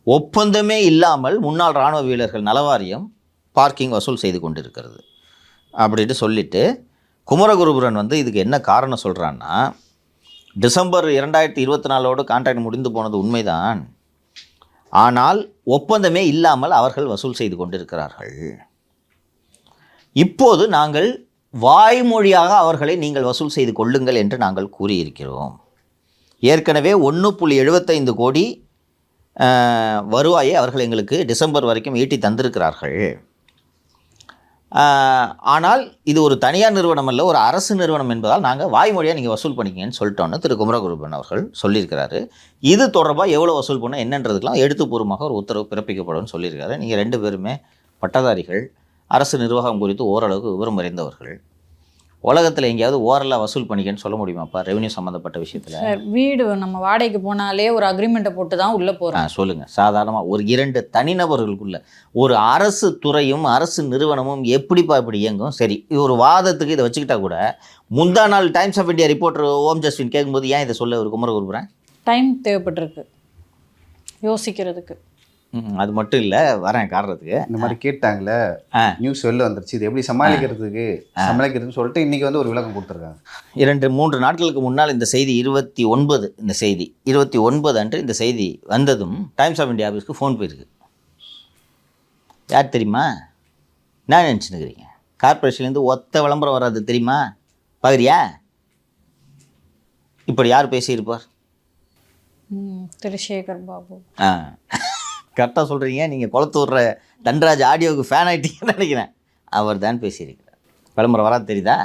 ஒப்பந்தமே இல்லாமல் முன்னாள் இராணுவ வீரர்கள் நலவாரியம் பார்க்கிங் வசூல் செய்து கொண்டிருக்கிறது அப்படின்ட்டு சொல்லிவிட்டு குமரகுருபரன் வந்து இதுக்கு என்ன காரணம் சொல்கிறான்னா, டிசம்பர் 2024 கான்ட்ராக்ட் முடிந்து போனது உண்மைதான், ஆனால் ஒப்பந்தமே இல்லாமல் அவர்கள் வசூல் செய்து கொண்டிருக்கிறார்கள். இப்போது நாங்கள் வாய்மொழியாக அவர்களை நீங்கள் வசூல் செய்து கொள்ளுங்கள் என்று நாங்கள் கூறியிருக்கிறோம். ஏற்கனவே 1.75 கோடி வருவாயை அவர்கள் எங்களுக்கு டிசம்பர் வரைக்கும் ஈட்டி தந்திருக்கிறார்கள். ஆனால் இது ஒரு தனியார் நிறுவனம் அல்ல, ஒரு அரசு நிறுவனம் என்பதால் நாங்கள் வாய்மொழியாக நீங்கள் வசூல் பண்ணிக்கங்கன்னு சொல்லிட்டோன்னு திரு குமரகுருபரன் அவர்கள் சொல்லியிருக்கிறாரு. இது தொடர்பாக எவ்வளோ வசூல் பண்ண என்னன்றதுக்கெலாம் எழுத்துப்பூர்வமாக ஒரு உத்தரவு பிறப்பிக்கப்படும் சொல்லியிருக்காரு. நீங்கள் 2 பேருமே பட்டதாரிகள், அரசு நிர்வாகம் குறித்து ஓரளவுக்கு விவரம் அறிந்தவர்கள். உலகத்தில் எங்கேயாவது ஓரலாக வசூல் பண்ணிக்கன்னு சொல்ல முடியுமாப்பா ரெவன்யூ சம்மந்தப்பட்ட விஷயத்தில்? சார், வீடு நம்ம வாடகைக்கு போனாலே ஒரு அக்ரிமெண்ட்டை போட்டு தான் உள்ளே போகிறோம். சொல்லுங்கள், சாதாரணமாக ஒரு 2 தனிநபர்களுக்குள்ள ஒரு அரசு துறையும் அரசு நிறுவனமும் எப்படிப்பா இப்படி இயங்கும்? சரி, இது ஒரு வாதத்துக்கு இதை வச்சுக்கிட்டா கூட, முந்தா நாள் டைம்ஸ் ஆஃப் இந்தியா ரிப்போர்ட்டர் ஓம் ஜஸ்டின் கேட்கும்போது ஏன் இதை சொல்ல ஒரு குமரகுருபரன்? டைம் தேவைப்பட்டிருக்கு யோசிக்கிறதுக்கு. அது மட்டும் இல்லை, வரேன் காரணத்துக்கு. இந்த மாதிரி கேட்டாங்களே, நியூஸ் வெளில வந்துருச்சு, இது எப்படி சமாளிக்கிறதுன்னு சொல்லிட்டு இன்றைக்கி வந்து ஒரு விளக்கம் கொடுத்துருக்காங்க. 2-3 நாட்களுக்கு முன்னால் இந்த செய்தி 29 அன்று இந்த செய்தி வந்ததும் டைம்ஸ் ஆஃப் இந்தியா ஆஃபீஸ்க்கு ஃபோன் போயிருக்கு. யார் தெரியுமா? நான் நினச்சினுக்கிறீங்க, கார்பரேஷன்லேருந்து ஒத்த விளம்பரம் வராது தெரியுமா? பார்க்குறியா? இப்படி யார் பேசியிருப்பார்? திரு சேகர் பாபு. கரெக்டாக சொல்கிறீங்க. நீங்கள் குளத்தூர்ற தன்ராஜ் ஆடியோவுக்கு ஃபேன் ஆகிட்டீங்கன்னு நினைக்கிறேன். அவர் தான் பேசியிருக்கிறார். விளம்பரம் வராது தெரியுதா?